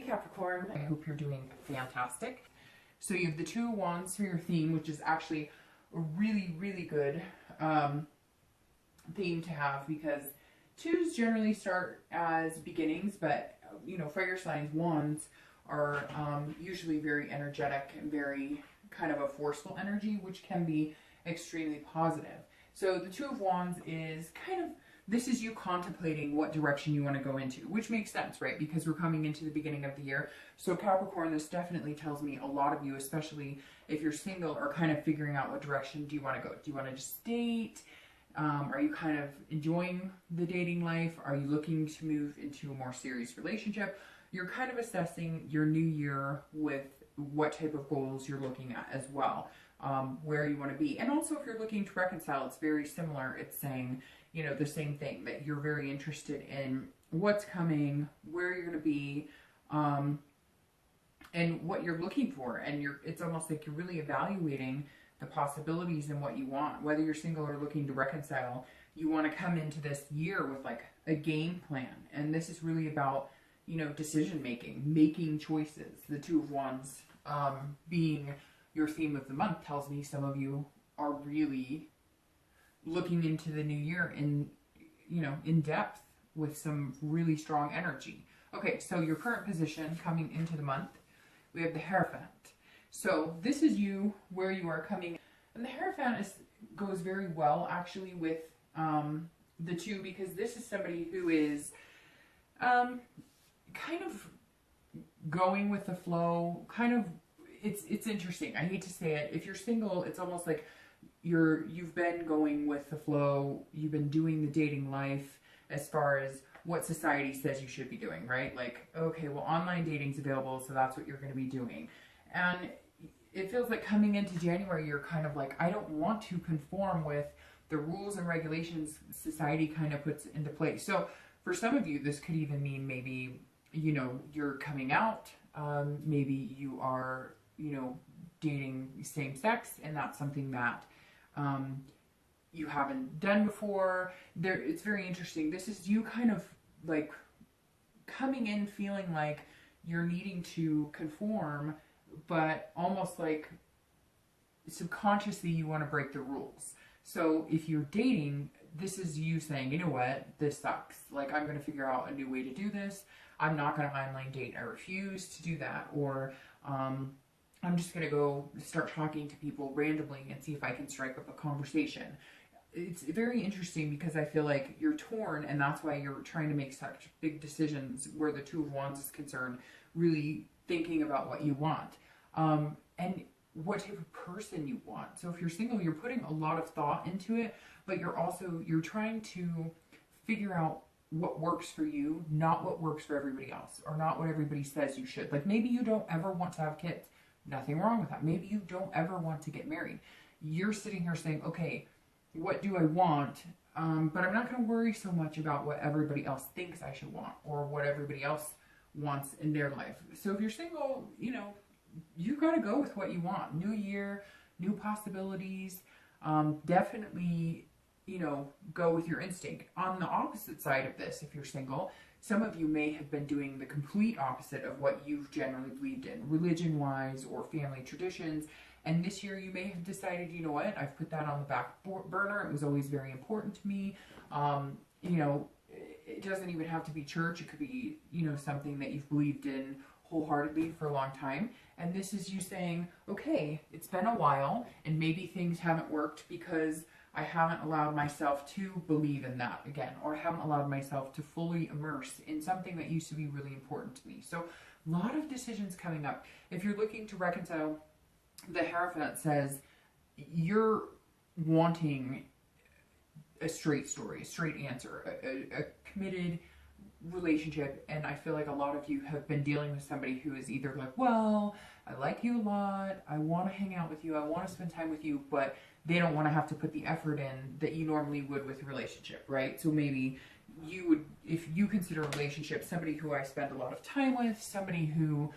Capricorn. I hope you're doing fantastic. So you have the Two of Wands for your theme, which is actually a really, really good theme to have, because twos generally start as beginnings, but you know, fire signs, wands are usually very energetic and very kind of a forceful energy, which can be extremely positive. So the Two of Wands is kind of, this is you contemplating what direction you want to go into, which makes sense, right? Because we're coming into the beginning of the year. So Capricorn, this definitely tells me a lot of you, especially if you're single, are kind of figuring out what direction do you want to go. Do you want to just date? Are you kind of enjoying the dating life? Are you looking to move into a more serious relationship? You're kind of assessing your new year with what type of goals you're looking at as well, where you want to be. And also if you're looking to reconcile, it's very similar. It's saying, you know, the same thing, that you're very interested in what's coming, where you're going to be, and what you're looking for. And it's almost like you're really evaluating the possibilities and what you want. Whether you're single or looking to reconcile, you want to come into this year with like a game plan. And this is really about, you know, decision making, making choices. The Two of Wands being your theme of the month tells me some of you are really looking into the new year in, you know, in depth with some really strong energy. Okay, so your current position coming into the month, we have the Hierophant. So this is you, where you are coming. And the Hierophant goes very well actually with the two, because this is somebody who is kind of going with the flow, kind of, it's interesting. I hate to say it. If you're single, it's almost like you've been going with the flow. You've been doing the dating life as far as what society says you should be doing, right? Like, okay, well, online dating's available, so that's what you're going to be doing. And it feels like coming into January, you're kind of like, I don't want to conform with the rules and regulations society kind of puts into place. So for some of you, this could even mean maybe, you know, you're coming out, maybe you are, you know, dating same sex, and that's something that you haven't done before. It's very interesting. This is you kind of like coming in feeling like you're needing to conform, but almost like subconsciously you want to break the rules. So if you're dating, this is you saying, you know what, this sucks. Like, I'm going to figure out a new way to do this. I'm not going to online date. I refuse to do that. Or I'm just going to go start talking to people randomly and see if I can strike up a conversation. It's very interesting because I feel like you're torn, and that's why you're trying to make such big decisions where the Two of Wands is concerned, really thinking about what you want and what type of person you want. So if you're single, you're putting a lot of thought into it, but you're trying to figure out what works for you, not what works for everybody else, or not what everybody says you should. Like, maybe you don't ever want to have kids. Nothing wrong with that. Maybe you don't ever want to get married. You're sitting here saying, okay, what do I want? But I'm not going to worry so much about what everybody else thinks I should want, or what everybody else wants in their life. So if you're single, you know, you've got to go with what you want. New year, new possibilities. Definitely, you know, go with your instinct. On the opposite side of this, if you're single, some of you may have been doing the complete opposite of what you've generally believed in, religion-wise or family traditions. And this year you may have decided, you know what, I've put that on the back burner. It was always very important to me. You know, it doesn't even have to be church. It could be, you know, something that you've believed in wholeheartedly for a long time. And this is you saying, okay, it's been a while and maybe things haven't worked because I haven't allowed myself to believe in that again, or I haven't allowed myself to fully immerse in something that used to be really important to me. So a lot of decisions coming up. If you're looking to reconcile, the Hierophant says you're wanting a straight story, a straight answer, a committed relationship. And I feel like a lot of you have been dealing with somebody who is either like, well, I like you a lot, I want to hang out with you, I want to spend time with you, but they don't want to have to put the effort in that you normally would with a relationship, right? So maybe you would, if you consider a relationship somebody who I spend a lot of time with, somebody who,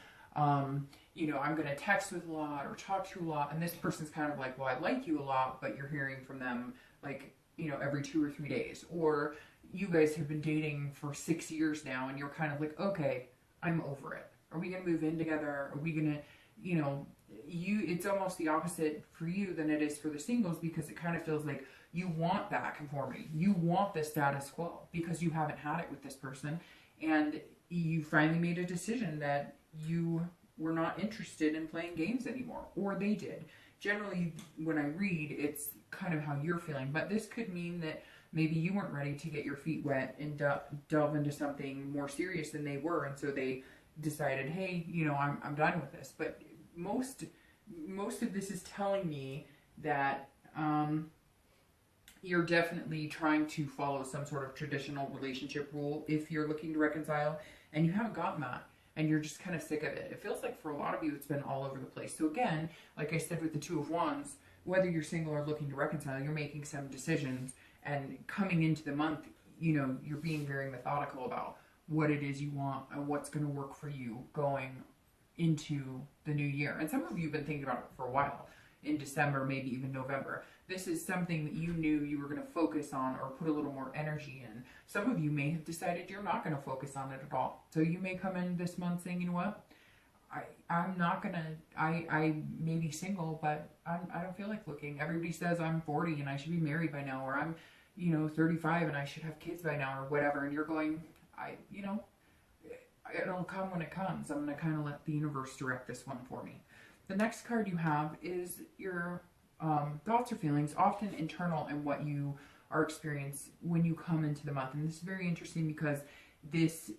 you know, I'm going to text with a lot or talk to a lot, and this person's kind of like, well, I like you a lot, but you're hearing from them like, you know, every 2 or 3 days. Or you guys have been dating for 6 years now and you're kind of like, okay, I'm over it, Are we going to move in together? Are we going to, you know, it's almost the opposite for you than it is for the singles, because it kind of feels like you want that conformity. You want the status quo because you haven't had it with this person, and you finally made a decision that you were not interested in playing games anymore, or they did. Generally, when I read, it's kind of how you're feeling, but this could mean that maybe you weren't ready to get your feet wet and delve into something more serious than they were, and so they decided, hey, you know, I'm done with this. But most of this is telling me that you're definitely trying to follow some sort of traditional relationship rule if you're looking to reconcile, and you haven't gotten that, and you're just kind of sick of it. It feels like for a lot of you, it's been all over the place. So again, like I said with the Two of Wands, whether you're single or looking to reconcile, you're making some decisions, and coming into the month, you know, you're being very methodical about what it is you want and what's going to work for you going into the new year. And some of you have been thinking about it for a while, in December, maybe even November. This is something that you knew you were going to focus on or put a little more energy in. Some of you may have decided you're not going to focus on it at all. So you may come in this month saying, you know what, I'm not going to, I may be single, but I don't feel like looking. Everybody says I'm 40 and I should be married by now, or I'm, you know, 35 and I should have kids by now, or whatever. And you're going, you know, it'll come when it comes. I'm going to kind of let the universe direct this one for me. The next card you have is your thoughts or feelings, often internal, and what you are experiencing when you come into the month. And this is very interesting because this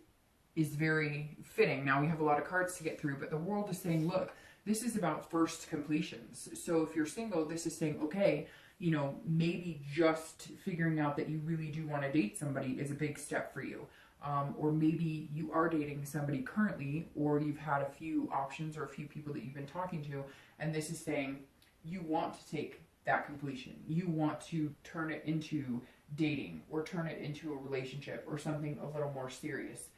is very fitting. Now we have a lot of cards to get through, but the world is saying, look, this is about first completions. So if you're single, this is saying, okay, you know, maybe just figuring out that you really do want to date somebody is a big step for you. Or maybe you are dating somebody currently, or you've had a few options or a few people that you've been talking to, and this is saying you want to take that completion. You want to turn it into dating, or turn it into a relationship, or something a little more serious.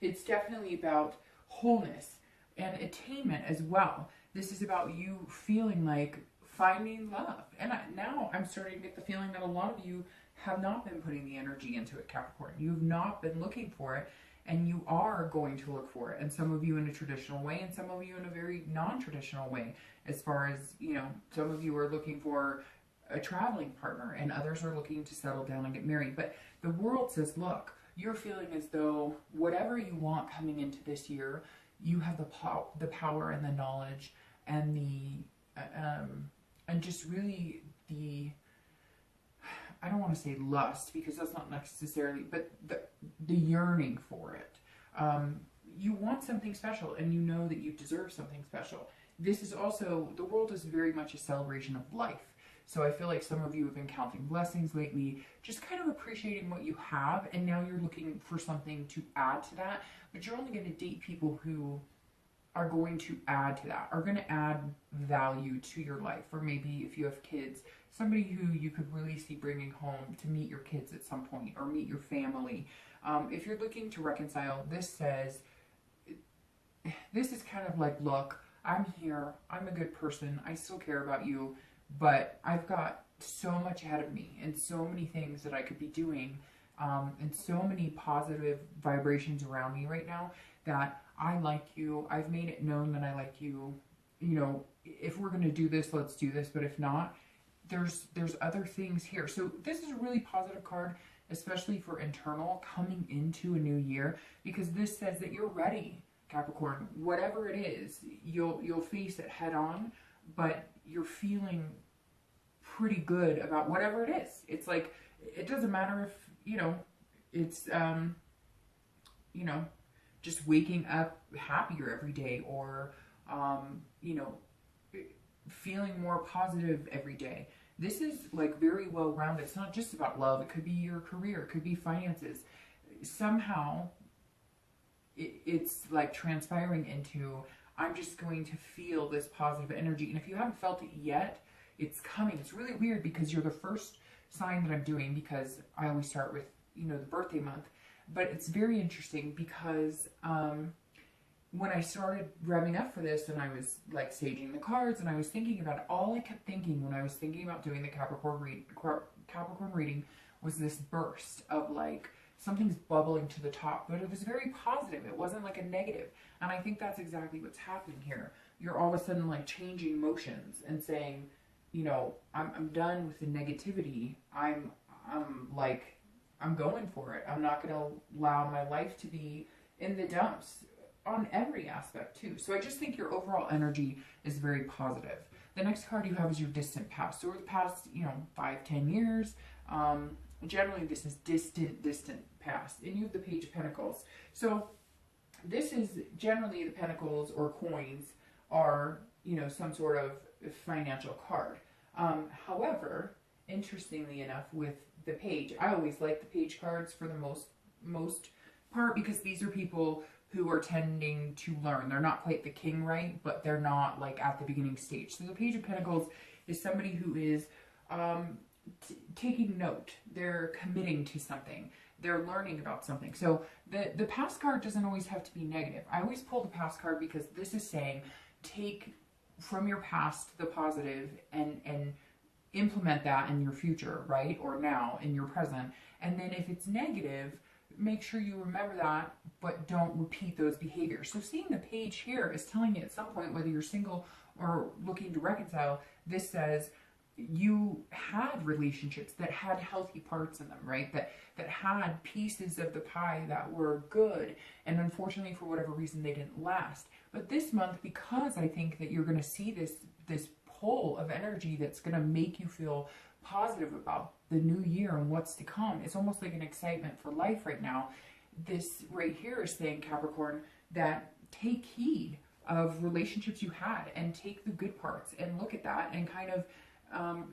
It's definitely about wholeness and attainment as well. This is about you feeling like finding love. And now I'm starting to get the feeling that a lot of you have not been putting the energy into it, Capricorn. You've not been looking for it, and you are going to look for it. And some of you in a traditional way, and some of you in a very non-traditional way. As far as, you know, some of you are looking for a traveling partner, and others are looking to settle down and get married. But the world says, look, you're feeling as though whatever you want coming into this year, you have the power and the knowledge and the and just really the, I don't want to say lust, because that's not necessarily, but the yearning for it. You want something special, and you know that you deserve something special. This is also, the world is very much a celebration of life. So I feel like some of you have been counting blessings lately, just kind of appreciating what you have, and now you're looking for something to add to that. But you're only going to date people who are going to add to that, are going to add value to your life. Or maybe if you have kids, somebody who you could really see bringing home to meet your kids at some point, or meet your family. If you're looking to reconcile, this says, this is kind of like, look, I'm here, I'm a good person, I still care about you, but I've got so much ahead of me, and so many things that I could be doing, and so many positive vibrations around me right now, that I like you. I've made it known that I like you. You know, if we're going to do this, let's do this. But if not, there's other things here. So this is a really positive card, especially for internal, coming into a new year, because this says that you're ready, Capricorn. Whatever it is, you'll face it head on, but you're feeling pretty good about whatever it is. It's like, it doesn't matter if, you know, it's, you know, just waking up happier every day, or, you know, feeling more positive every day. This is like very well rounded. It's not just about love. It could be your career. It could be finances. Somehow it's like transpiring into, I'm just going to feel this positive energy. And if you haven't felt it yet, it's coming. It's really weird because you're the first sign that I'm doing, because I always start with, you know, the birthday month. But it's very interesting because when I started revving up for this, and I was like saging the cards, and I was thinking about it, all I kept thinking when I was thinking about doing the Capricorn reading was this burst of like something's bubbling to the top, but it was very positive. It wasn't like a negative. And I think that's exactly what's happening here. You're all of a sudden like changing motions and saying, you know, I'm done with the negativity. I'm going for it. I'm not going to allow my life to be in the dumps on every aspect too. So I just think your overall energy is very positive. The next card you have is your distant past. So over the past, you know, 5-10 years, generally this is distant past. And you have the Page of Pentacles. So this is generally the pentacles or coins are, you know, some sort of financial card. However, interestingly enough, with the page, I always like the page cards for the most part, because these are people who are tending to learn. They're not quite the king, right? But they're not like at the beginning stage. So the Page of Pentacles is somebody who is taking note. They're committing to something. They're learning about something. So the past card doesn't always have to be negative. I always pull the past card because this is saying take from your past the positive and implement that in your future, right? Or now in your present. And then if it's negative, make sure you remember that, but don't repeat those behaviors. So seeing the page here is telling you at some point, whether you're single or looking to reconcile, this says you had relationships that had healthy parts in them, right? That had pieces of the pie that were good. And unfortunately, for whatever reason, they didn't last. But this month, because I think that you're going to see this pull of energy that's going to make you feel positive about the new year and what's to come. It's almost like an excitement for life right now. This right here is saying, Capricorn, that take heed of relationships you had and take the good parts and look at that and kind of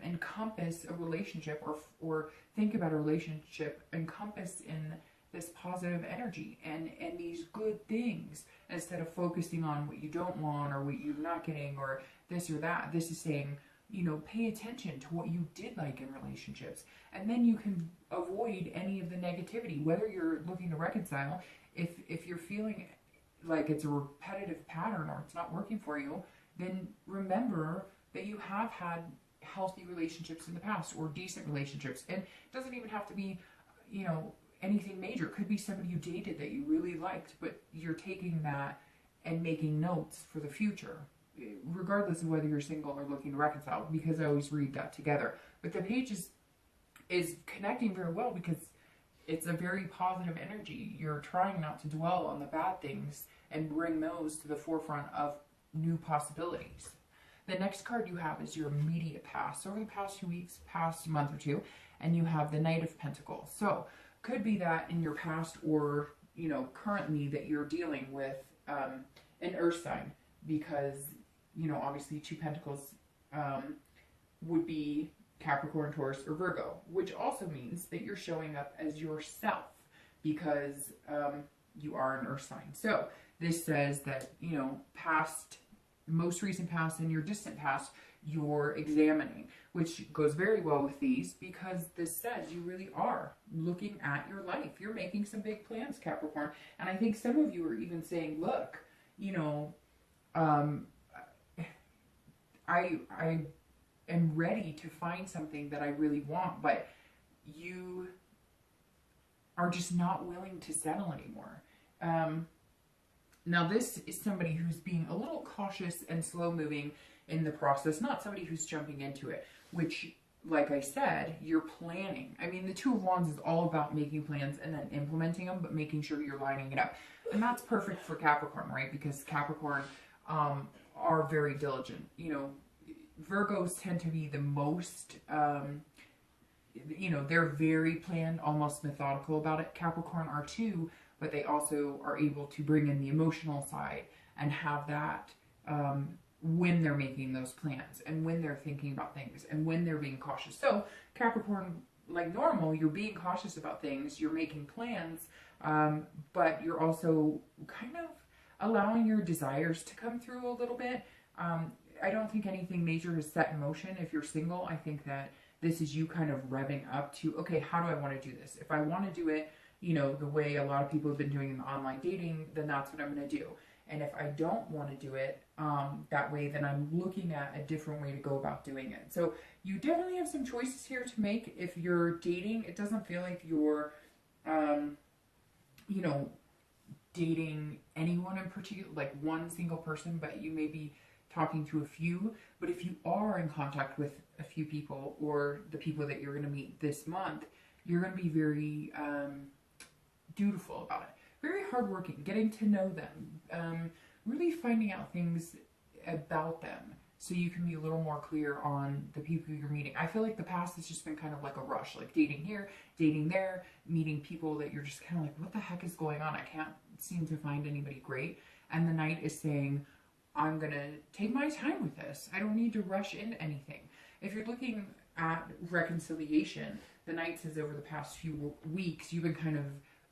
encompass a relationship or think about a relationship encompass in this positive energy and these good things instead of focusing on what you don't want or what you're not getting or this or that. This is saying, you know, pay attention to what you did like in relationships, and then you can avoid any of the negativity, whether you're looking to reconcile. If you're feeling like it's a repetitive pattern or it's not working for you, then remember that you have had healthy relationships in the past or decent relationships. And it doesn't even have to be, you know, anything major. It could be somebody you dated that you really liked, but you're taking that and making notes for the future, regardless of whether you're single or looking to reconcile, because I always read that together. But the page is connecting very well because it's a very positive energy. You're trying not to dwell on the bad things and bring those to the forefront of new possibilities. The next card you have is your immediate past. So over the past 2 weeks, past month or two, and you have the Knight of Pentacles. So could be that in your past or, you know, currently that you're dealing with an earth sign, because, you know, obviously 2 Pentacles would be Capricorn, Taurus, or Virgo, which also means that you're showing up as yourself because you are an earth sign. So this says that, you know, past, most recent past and your distant past, you're examining, which goes very well with these because this says you really are looking at your life. You're making some big plans, Capricorn. And I think some of you are even saying, look, you know, I am ready to find something that I really want, but you are just not willing to settle anymore. Now this is somebody who's being a little cautious and slow moving in the process, not somebody who's jumping into it, which, like I said, you're planning. I mean, the Two of Wands is all about making plans and then implementing them, but making sure you're lining it up. And that's perfect for Capricorn, right? Because Capricorn are very diligent. You know, Virgos tend to be the most, you know, they're very planned, almost methodical about it. Capricorn are too, but they also are able to bring in the emotional side and have that when they're making those plans and when they're thinking about things and when they're being cautious. So Capricorn, like normal, you're being cautious about things, you're making plans, but you're also kind of allowing your desires to come through a little bit. I don't think anything major is set in motion. If you're single, I think that this is you kind of revving up to, okay, how do I want to do this? If I want to do it, you know, the way a lot of people have been doing in online dating, then that's what I'm going to do. And if I don't want to do it that way, then I'm looking at a different way to go about doing it. So you definitely have some choices here to make. If you're dating, it doesn't feel like you're you know, dating anyone in particular, like one single person, but you may be talking to a few. But if you are in contact with a few people, or the people that you're going to meet this month, you're going to be very dutiful about it, very hardworking, getting to know them, really finding out things about them, so you can be a little more clear on the people you're meeting. I feel like the past has just been kind of like a rush, like dating here, dating there, meeting people that you're just kind of like, what the heck is going on? I can't seem to find anybody great. And the Knight is saying, I'm going to take my time with this. I don't need to rush into anything. If you're looking at reconciliation, the Knight says over the past few weeks, you've been kind of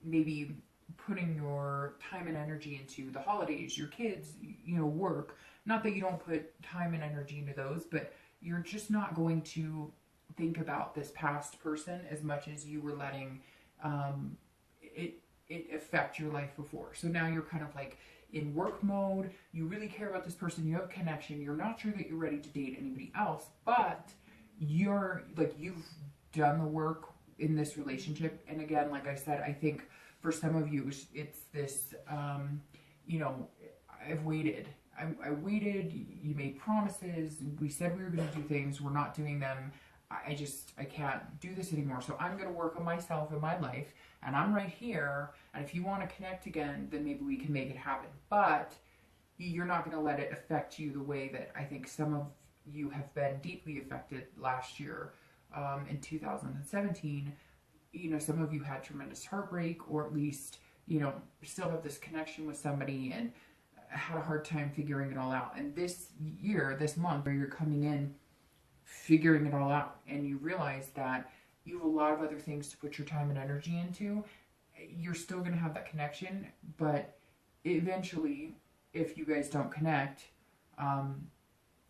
maybe putting your time and energy into the holidays, your kids, you know, work. Not that you don't put time and energy into those, but you're just not going to think about this past person as much as you were letting it affect your life before. So now you're kind of like in work mode. You really care about this person. You have a connection. You're not sure that you're ready to date anybody else, but you're like, you've done the work in this relationship. And again, like I said, I think for some of you, it's this, you know, I've waited. I waited. You made promises. We said we were going to do things. We're not doing them. I can't do this anymore. So I'm going to work on myself and my life. And I'm right here. And if you want to connect again, then maybe we can make it happen. But you're not going to let it affect you the way that I think some of you have been deeply affected last year, in 2017. You know, some of you had tremendous heartbreak, or at least, you know, still have this connection with somebody and had a hard time figuring it all out. And this year, this month, where you're coming in, figuring it all out, and you realize that you have a lot of other things to put your time and energy into, you're still going to have that connection, but eventually, if you guys don't connect,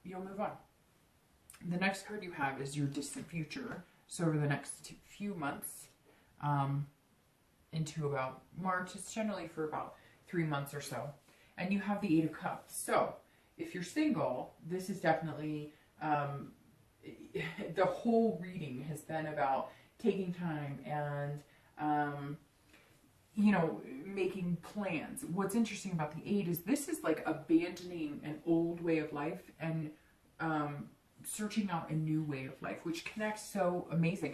you'll move on. The next card you have is your distant future. So over the next few months, into about March, it's generally for about 3 months or so. And you have the 8 of Cups. So if you're single, this is definitely, the whole reading has been about taking time and, you know, making plans. What's interesting about the 8 is this is like abandoning an old way of life and searching out a new way of life, which connects so amazing.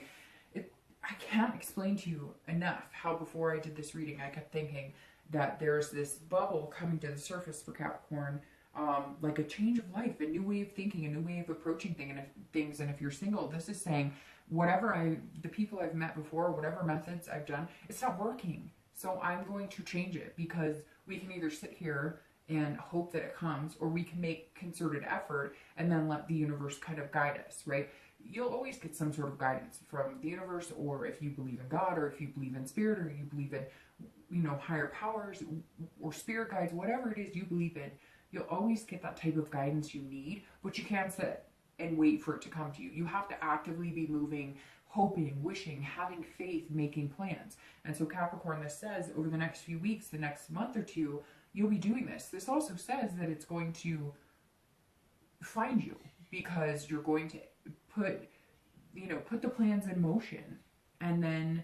I can't explain to you enough how before I did this reading, I kept thinking that there's this bubble coming to the surface for Capricorn, like a change of life, a new way of thinking, a new way of approaching things. And if you're single, this is saying the people I've met before, whatever methods I've done, it's not working. So I'm going to change it, because we can either sit here and hope that it comes, or we can make concerted effort and then let the universe kind of guide us, right? You'll always get some sort of guidance from the universe, or if you believe in God, or if you believe in spirit, or you believe in, you know, higher powers or spirit guides, whatever it is you believe in, you'll always get that type of guidance you need, but you can't sit and wait for it to come to you. You have to actively be moving, hoping, wishing, having faith, making plans. And so Capricorn, this says over the next few weeks, the next month or two, you'll be doing this. This also says that it's going to find you, because you're going to put the plans in motion, and then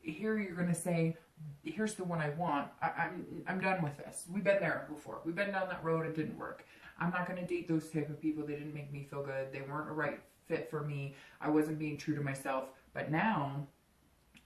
here you're going to say, here's the one I want. I'm done with this. We've been there before. We've been down that road. It didn't work. I'm not going to date those type of people. They didn't make me feel good. They weren't a right fit for me. I wasn't being true to myself. But now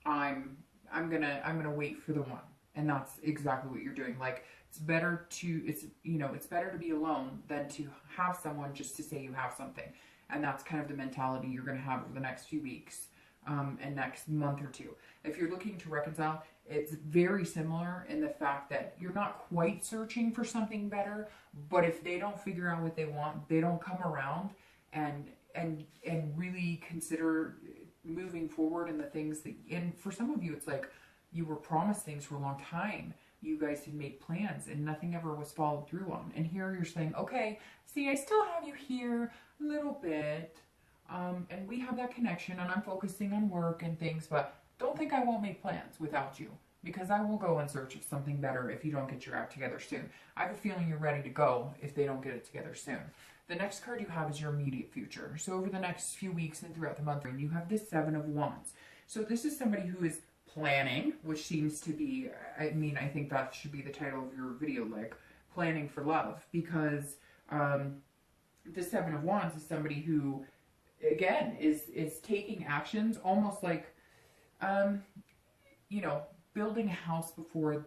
I'm gonna wait for the one. And that's exactly what you're doing. Like, it's better to be alone than to have someone just to say you have something. And that's kind of the mentality you're going to have over the next few weeks, and next month or two. If you're looking to reconcile, it's very similar in the fact that you're not quite searching for something better, but if they don't figure out what they want, they don't come around and really consider moving forward in the things that, and for some of you, it's like you were promised things for a long time. You guys had made plans and nothing ever was followed through on. And here you're saying, okay, see, I still have you here a little bit. And we have that connection, and I'm focusing on work and things, but don't think I won't make plans without you, because I will go in search of something better if you don't get your act together soon. I have a feeling you're ready to go if they don't get it together soon. The next card you have is your immediate future. So over the next few weeks and throughout the month, you have this 7 of Wands. So this is somebody who is planning, which seems to be, I mean, I think that should be the title of your video, like planning for love, because the Seven of Wands is somebody who, again, is taking actions, almost like, you know, building a house before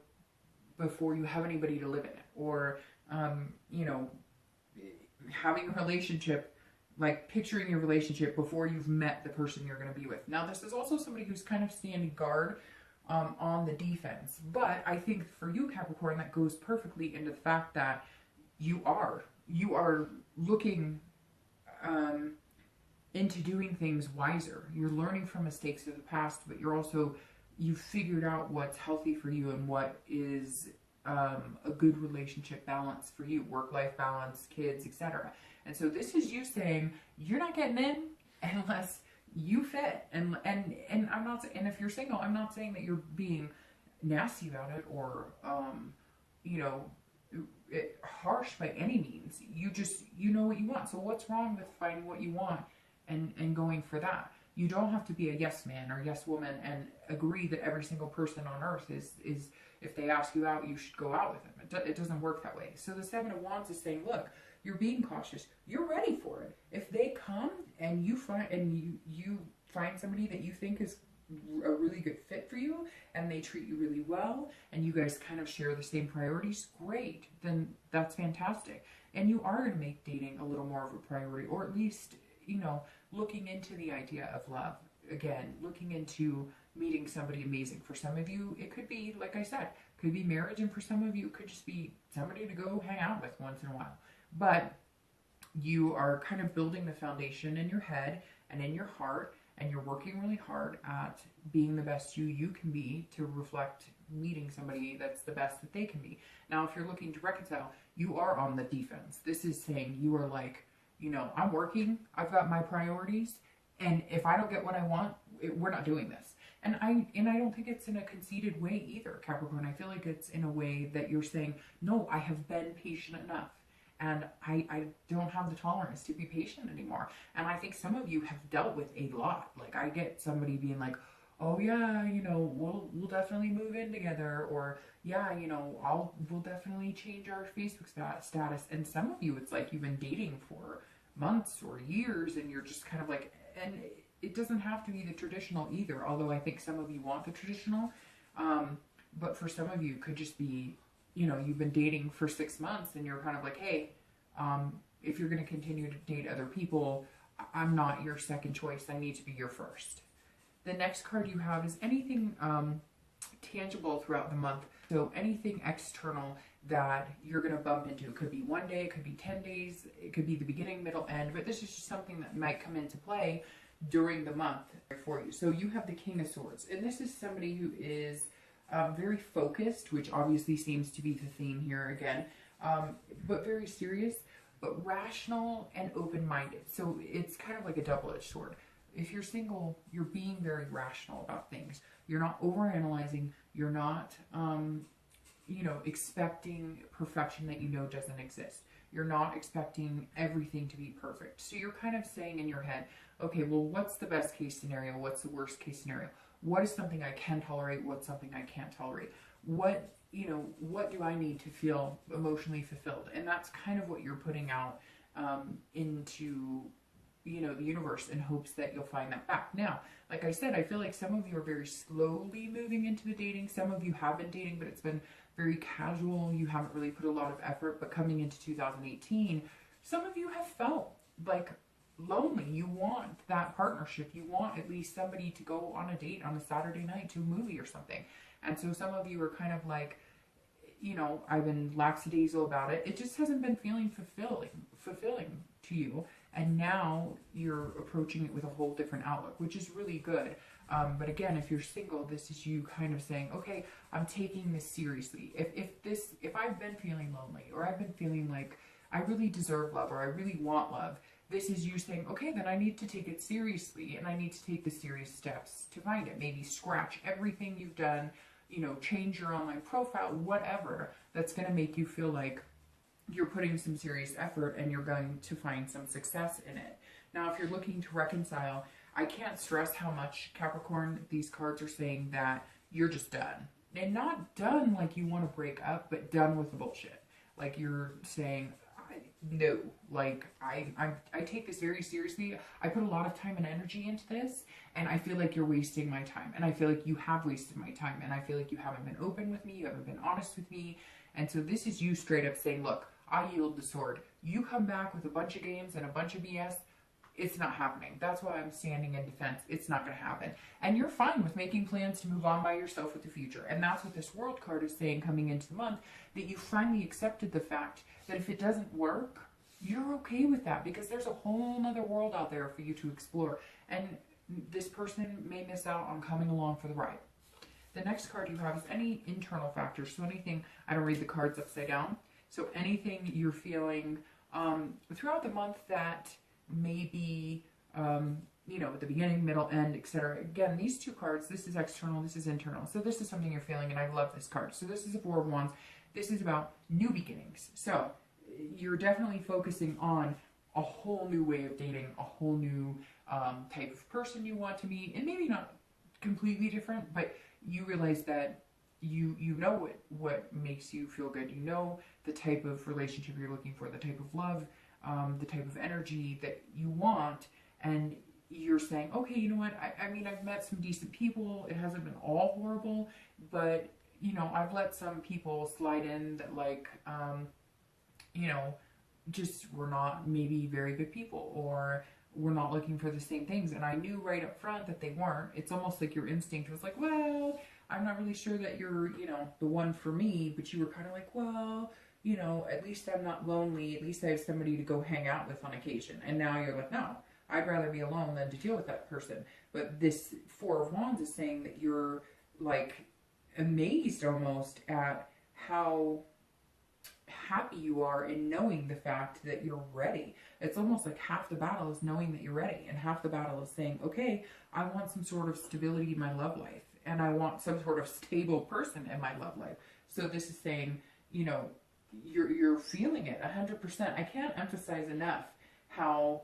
you have anybody to live in it, or, you know, having a relationship, like picturing your relationship before you've met the person you're going to be with. Now, this is also somebody who's kind of standing guard on the defense, but I think for you, Capricorn, that goes perfectly into the fact that you are looking into doing things wiser. You're learning from mistakes of the past, but you've figured out what's healthy for you and what is a good relationship balance for you, work-life balance, kids, etc. And so this is you saying you're not getting in unless you fit. And I'm not, and if you're single, I'm not saying that you're being nasty about it or you know, harsh by any means. You know what you want. So what's wrong with finding what you want and going for that? You don't have to be a yes man or yes woman and agree that every single person on earth is if they ask you out, you should go out with them. It doesn't work that way. So the Seven of Wands is saying, look, you're being cautious. You're ready for it. If they come and you find somebody that you think is a really good fit for you and they treat you really well and you guys kind of share the same priorities, great. Then that's fantastic. And you are going to make dating a little more of a priority, or at least, you know, looking into the idea of love. Again, looking into meeting somebody amazing. For some of you, it could be, like I said, could be marriage, and for some of you, it could just be somebody to go hang out with once in a while. But you are kind of building the foundation in your head and in your heart, and you're working really hard at being the best you can be to reflect meeting somebody that's the best that they can be. Now, if you're looking to reconcile, you are on the defense. This is saying you are like, you know, I'm working, I've got my priorities, and if I don't get what I want, we're not doing this. And I don't think it's in a conceited way either, Capricorn. I feel like it's in a way that you're saying, no, I have been patient enough. And I don't have the tolerance to be patient anymore. And I think some of you have dealt with a lot. Like, I get somebody being like, oh yeah, you know, we'll definitely move in together, or yeah, you know, we'll definitely change our Facebook status. And some of you, it's like you've been dating for months or years, and you're just kind of like, and it doesn't have to be the traditional either, although I think some of you want the traditional. But for some of you, it could just be, you know, you've been dating for 6 months and you're kind of like, hey, if you're going to continue to date other people, I'm not your second choice. I need to be your first. The next card you have is anything tangible throughout the month. So anything external that you're going to bump into. It could be 1 day, it could be 10 days, it could be the beginning, middle, end, but this is just something that might come into play during the month for you. So you have the King of Swords, and this is somebody who is very focused, which obviously seems to be the theme here again, but very serious, but rational and open-minded. So it's kind of like a double-edged sword. If you're single, you're being very rational about things. You're not overanalyzing. You're not, you know, expecting perfection that you know doesn't exist. You're not expecting everything to be perfect. So you're kind of saying in your head, okay, well, what's the best case scenario? What's the worst case scenario? What is something I can tolerate? What's something I can't tolerate? What, you know, what do I need to feel emotionally fulfilled? And that's kind of what you're putting out into, you know, the universe in hopes that you'll find that back. Now, like I said, I feel like some of you are very slowly moving into the dating. Some of you have been dating, but it's been very casual. You haven't really put a lot of effort. But coming into 2018, some of you have felt like lonely. You want that partnership. You want at least somebody to go on a date on a Saturday night to a movie or something. And so some of you are kind of like, you know, I've been lackadaisical about it. It just hasn't been feeling fulfilling to you. And now you're approaching it with a whole different outlook, which is really good. But again, if you're single, this is you kind of saying, okay, I'm taking this seriously. If I've been feeling lonely, or I've been feeling like I really deserve love, or I really want love, this is you saying, okay, then I need to take it seriously, and I need to take the serious steps to find it. Maybe scratch everything you've done, you know, change your online profile, whatever, that's going to make you feel like you're putting some serious effort and you're going to find some success in it. Now, if you're looking to reconcile, I can't stress how much, Capricorn, these cards are saying that you're just done. And not done like you want to break up, but done with the bullshit. Like you're saying, no, like I take this very seriously. I put a lot of time and energy into this, and I feel like you're wasting my time. And I feel like you have wasted my time. And I feel like you haven't been open with me. You haven't been honest with me. And so this is you straight up saying, look, I yield the sword. You come back with a bunch of games and a bunch of BS. It's not happening. That's why I'm standing in defense. It's not going to happen. And you're fine with making plans to move on by yourself with the future. And that's what this World card is saying coming into the month, that you finally accepted the fact that if it doesn't work, you're okay with that, because there's a whole other world out there for you to explore. And this person may miss out on coming along for the ride. The next card you have is any internal factors. So anything, I don't read the cards upside down. So anything you're feeling throughout the month that maybe, you know, at the beginning, middle, end, etc. Again, these two cards, this is external, this is internal. So this is something you're feeling, and I love this card. So this is a Four of Wands. This is about new beginnings. So you're definitely focusing on a whole new way of dating, a whole new type of person you want to meet, and maybe not completely different, but you realize that you know what makes you feel good. You know the type of relationship you're looking for, the type of love, the type of energy that you want, and you're saying, okay, you know what, I mean, I've met some decent people. It hasn't been all horrible, but, you know, I've let some people slide in that, like, you know, just were not maybe very good people, or we're not looking for the same things. And I knew right up front that they weren't. It's almost like your instinct was like, well, I'm not really sure that you're, you know, the one for me, but you were kind of like, well, you know, at least I'm not lonely. At least I have somebody to go hang out with on occasion. And now you're like, no, I'd rather be alone than to deal with that person. But this Four of Wands is saying that you're, like, amazed almost at how happy you are in knowing the fact that you're ready. It's almost like half the battle is knowing that you're ready, and half the battle is saying, okay, I want some sort of stability in my love life, and I want some sort of stable person in my love life. So this is saying, you know, you're feeling it 100%. I can't emphasize enough how,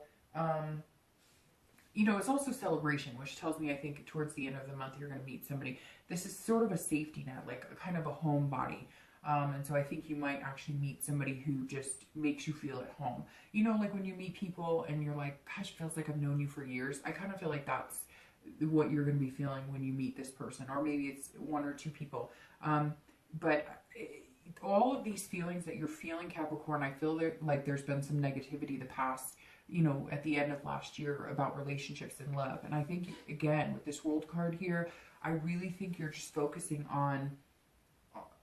you know, it's also celebration, which tells me, I think, towards the end of the month, you're going to meet somebody. This is sort of a safety net, like a kind of a home body. And so I think you might actually meet somebody who just makes you feel at home. You know, like when you meet people and you're like, gosh, it feels like I've known you for years. I kind of feel like that's what you're going to be feeling when you meet this person. Or maybe it's one or two people. But all of these feelings that you're feeling, Capricorn, I feel like there's been some negativity the past, you know, at the end of last year about relationships and love. And I think, again, with this World card here, I really think you're just focusing on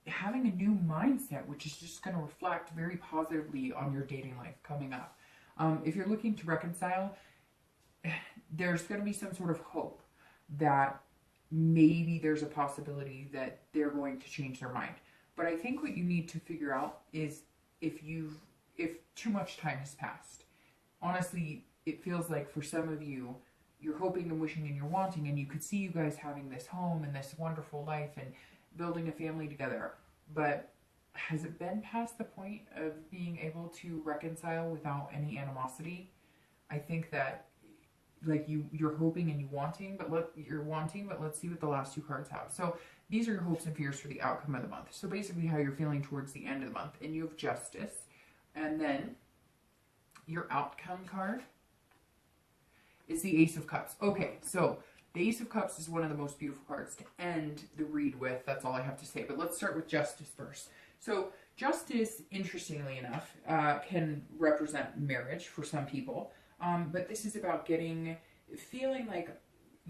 having a new mindset, which is just going to reflect very positively on your dating life coming up. If you're looking to reconcile, there's going to be some sort of hope that maybe there's a possibility that they're going to change their mind. But I think what you need to figure out is if too much time has passed. Honestly, it feels like for some of you, you're hoping and wishing and you're wanting, and you could see you guys having this home and this wonderful life and building a family together. But has it been past the point of being able to reconcile without any animosity? I think that, like, you're hoping and you're wanting, but let's see what the last two cards have. So these are your hopes and fears for the outcome of the month. So basically how you're feeling towards the end of the month. And you have Justice. And then your outcome card is the Ace of Cups. Okay, so the Ace of Cups is one of the most beautiful cards to end the read with. That's all I have to say. But let's start with Justice first. So Justice, interestingly enough, can represent marriage for some people. But this is about feeling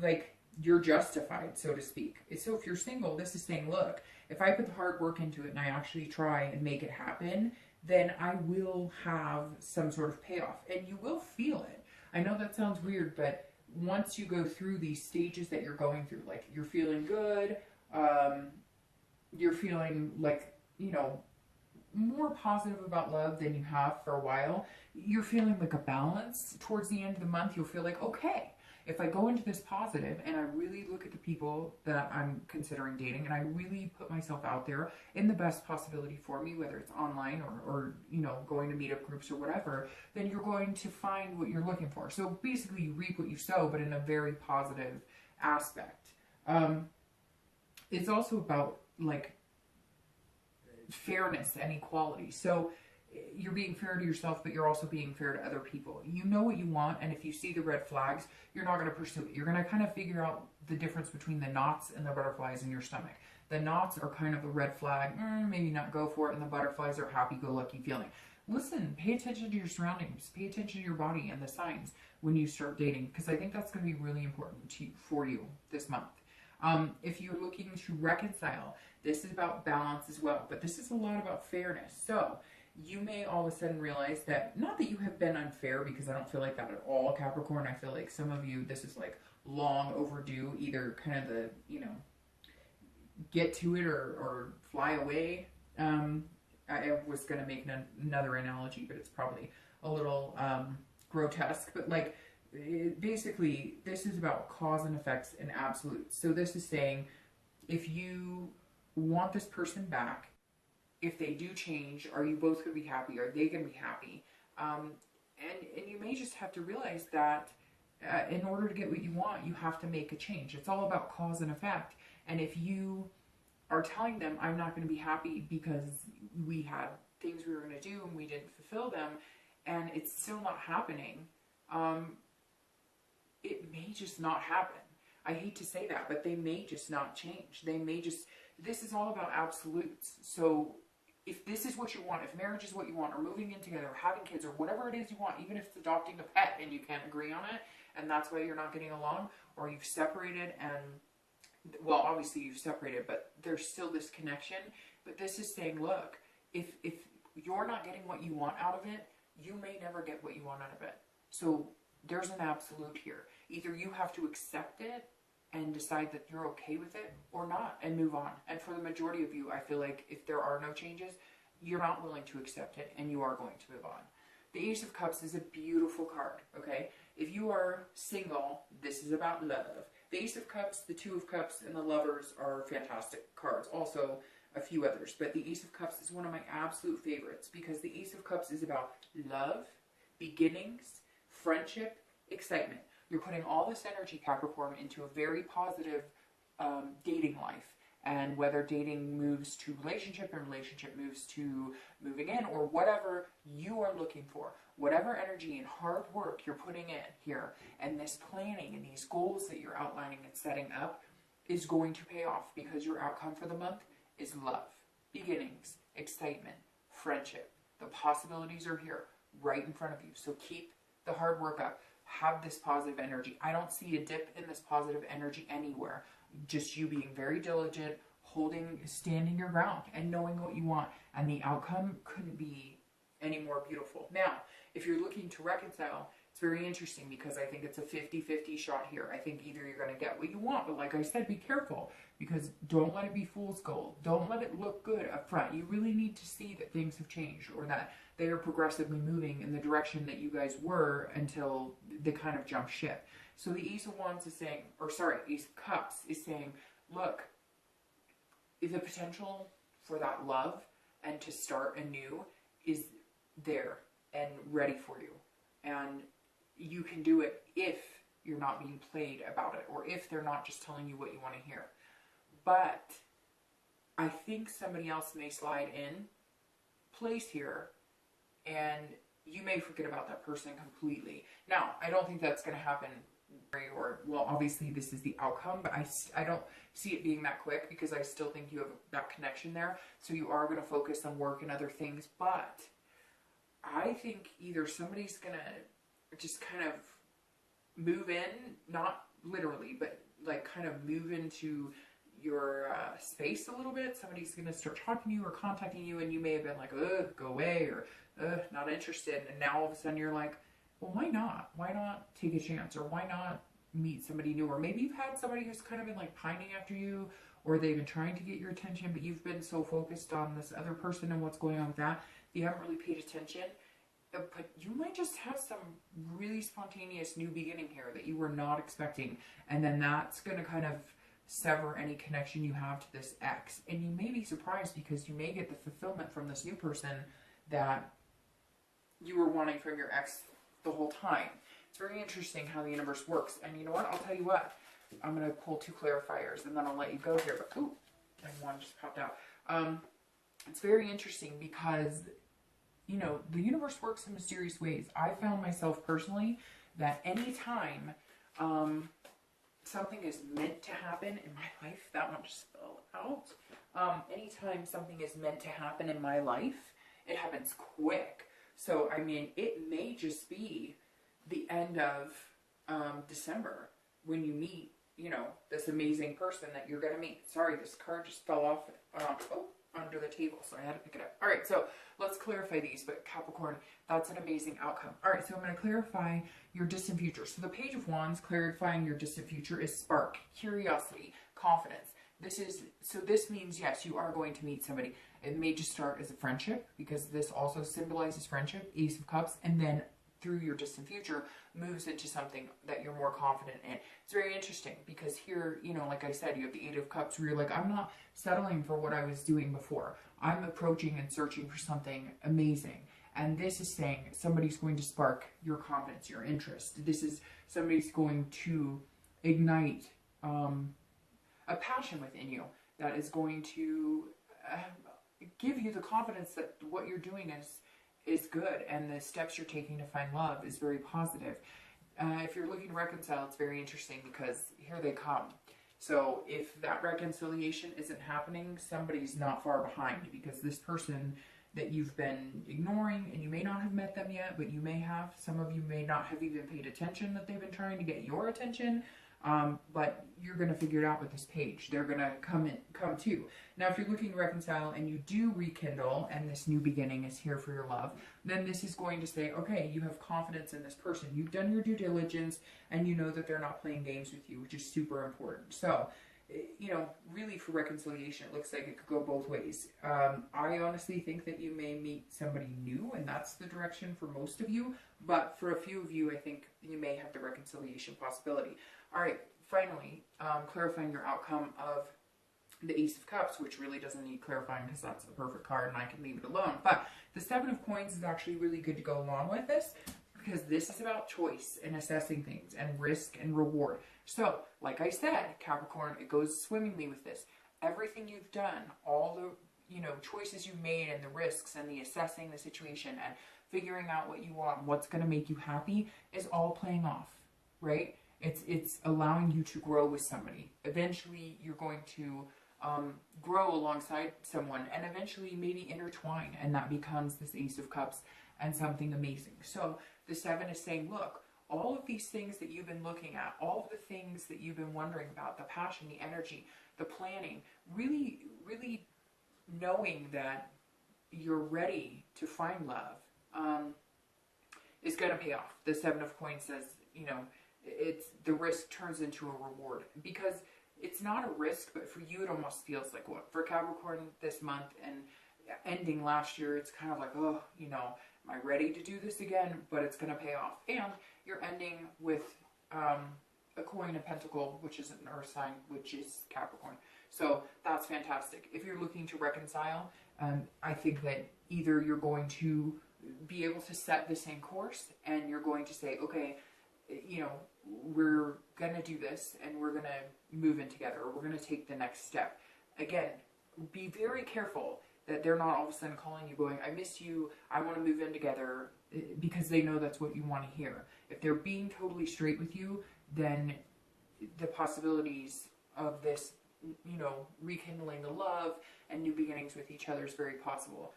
like you're justified, so to speak. So if you're single, this is saying, look, if I put the hard work into it and I actually try and make it happen, then I will have some sort of payoff. And you will feel it. I know that sounds weird, but once you go through these stages that you're going through, like you're feeling good, you're feeling like, you know, more positive about love than you have for a while, you're feeling like a balance towards the end of the month. You'll feel like, okay, if I go into this positive and I really look at the people that I'm considering dating and I really put myself out there in the best possibility for me, whether it's online or you know, going to meetup groups or whatever, then you're going to find what you're looking for. So basically you reap what you sow, but in a very positive aspect. It's also about like fairness and equality. So you're being fair to yourself, but you're also being fair to other people. You know what you want, and if you see the red flags, you're not going to pursue it. You're going to kind of figure out the difference between the knots and the butterflies in your stomach. The knots are kind of a red flag, maybe not go for it, and the butterflies are happy-go-lucky feeling. Listen, pay attention to your surroundings, pay attention to your body and the signs when you start dating, because I think that's going to be really important for you this month. If you're looking to reconcile, this is about balance as well, but this is a lot about fairness. So you may all of a sudden realize that, not that you have been unfair, because I don't feel like that at all, Capricorn. I feel like some of you, this is like long overdue, either kind of the, you know, get to it or fly away. I was going to make another analogy, but it's probably a little grotesque, but like basically this is about cause and effects and absolutes. So this is saying, if you want this person back, if they do change, are you both going to be happy? Are they going to be happy? And you may just have to realize that in order to get what you want, you have to make a change. It's all about cause and effect. And if you are telling them, I'm not going to be happy because we had things we were going to do and we didn't fulfill them, and it's still not happening, it may just not happen. I hate to say that, but they may just not change. They may just, this is all about absolutes. So if this is what you want, if marriage is what you want, or moving in together, or having kids, or whatever it is you want, even if it's adopting a pet and you can't agree on it, and that's why you're not getting along, or you've separated and, well, obviously you've separated, but there's still this connection. But this is saying, look, if you're not getting what you want out of it, you may never get what you want out of it. So there's an absolute here. Either you have to accept it and decide that you're okay with it, or not, and move on. And for the majority of you, I feel like if there are no changes, you're not willing to accept it, and you are going to move on. The Ace of Cups is a beautiful card, okay? If you are single, this is about love. The Ace of Cups, the Two of Cups, and the Lovers are fantastic cards. Also, a few others. But the Ace of Cups is one of my absolute favorites, because the Ace of Cups is about love, beginnings, friendship, excitement. You're putting all this energy, Capricorn, into a very positive dating life. And whether dating moves to relationship and relationship moves to moving in, or whatever you are looking for, whatever energy and hard work you're putting in here, and this planning and these goals that you're outlining and setting up is going to pay off, because your outcome for the month is love, beginnings, excitement, friendship. The possibilities are here right in front of you. So keep the hard work up. Have this positive energy. I don't see a dip in this positive energy anywhere. Just you being very diligent, standing your ground, and knowing what you want. And the outcome couldn't be any more beautiful. Now, if you're looking to reconcile, it's very interesting, because I think it's a 50-50 shot here. I think either you're going to get what you want, but like I said, be careful, because don't let it be fool's gold. Don't let it look good up front. You really need to see that things have changed, or that they are progressively moving in the direction that you guys were until they kind of jump ship. So the Ace of Wands is saying, Ace of Cups is saying, look, the potential for that love and to start anew is there and ready for you. And you can do it if you're not being played about it, or if they're not just telling you what you want to hear. But I think somebody else may slide in place here, and you may forget about that person completely. Now, I don't think that's going to happen, or, well, obviously this is the outcome, but I don't see it being that quick, because I still think you have that connection there. So you are going to focus on work and other things, but I think either somebody's going to just kind of move in, not literally, but like kind of move into your space a little bit. Somebody's going to start talking to you or contacting you, and you may have been like, ugh, go away, or not interested. And now all of a sudden you're like, well, why not? Why not take a chance? Or why not meet somebody new? Or maybe you've had somebody who's kind of been like pining after you, or they've been trying to get your attention, but you've been so focused on this other person and what's going on with that, you haven't really paid attention. but you might just have some really spontaneous new beginning here that you were not expecting. And then that's going to kind of sever any connection you have to this ex. And you may be surprised because you may get the fulfillment from this new person that you were wanting from your ex the whole time. It's very interesting how the universe works. And you know what? I'll tell you what. I'm going to pull 2 clarifiers and then I'll let you go here. But, ooh, and one just popped out. It's very interesting because, you know, the universe works in mysterious ways. I found myself personally that anytime something is meant to happen in my life, that one just fell out. Anytime something is meant to happen in my life, it happens quick. So, I mean, it may just be the end of December when you meet, you know, this amazing person that you're going to meet. Sorry, this card just fell off under the table, so I had to pick it up. All right, so let's clarify these. But Capricorn, that's an amazing outcome. All right, so I'm going to clarify your distant future. So the Page of Wands, clarifying your distant future, is spark, curiosity, confidence. This means, yes, you are going to meet somebody. It may just start as a friendship, because this also symbolizes friendship, Ace of Cups, and then through your distant future moves into something that you're more confident in. It's very interesting because here, you know, like I said, you have the 8 of Cups where you're like, I'm not settling for what I was doing before. I'm approaching and searching for something amazing. And this is saying somebody's going to spark your confidence, your interest. This is somebody's going to ignite a passion within you that is going to give you the confidence that what you're doing is good, and the steps you're taking to find love is very positive. If you're looking to reconcile, it's very interesting because here they come. So if that reconciliation isn't happening, somebody's not far behind, because this person that you've been ignoring, and you may not have met them yet, but you may have. Some of you may not have even paid attention that they've been trying to get your attention. But you're going to figure it out with this page. They're going to come too. Now, if you're looking to reconcile and you do rekindle and this new beginning is here for your love, then this is going to say, okay, you have confidence in this person. You've done your due diligence and you know that they're not playing games with you, which is super important. So, you know, really for reconciliation, it looks like it could go both ways. I honestly think that you may meet somebody new, and that's the direction for most of you. But for a few of you, I think you may have the reconciliation possibility. All right, finally, clarifying your outcome of the Ace of Cups, which really doesn't need clarifying because that's the perfect card and I can leave it alone. But the 7 of Coins is actually really good to go along with this, because this is about choice and assessing things and risk and reward. So, like I said, Capricorn, it goes swimmingly with this. Everything you've done, all the, you know, choices you've made and the risks and the assessing the situation and figuring out what you want, what's going to make you happy, is all playing off, right? It's allowing you to grow with somebody. Eventually, you're going to grow alongside someone and eventually maybe intertwine, and that becomes this Ace of Cups and something amazing. So the 7 is saying, look, all of these things that you've been looking at, all of the things that you've been wondering about, the passion, the energy, the planning, really, really knowing that you're ready to find love is going to pay off. The 7 of Coins says, you know, it's the risk turns into a reward, because it's not a risk, but for you it almost feels like what for Capricorn this month and ending last year, it's kind of like, oh, you know, am I ready to do this again? But it's going to pay off. And you're ending with a Coin of Pentacle, which is an earth sign, which is Capricorn. So that's fantastic. If you're looking to reconcile, I think that either you're going to be able to set the same course and you're going to say, okay, you know, we're going to do this and we're going to move in together, or we're going to take the next step. Again, be very careful that they're not all of a sudden calling you going, I miss you, I want to move in together, because they know that's what you want to hear. If they're being totally straight with you, then the possibilities of this, you know, rekindling the love and new beginnings with each other is very possible.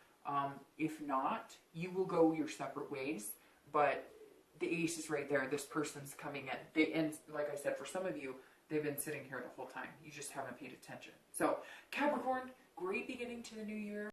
If not, you will go your separate ways, but the Ace is right there. This person's coming in. And like I said, for some of you, they've been sitting here the whole time. You just haven't paid attention. So, Capricorn, great beginning to the new year.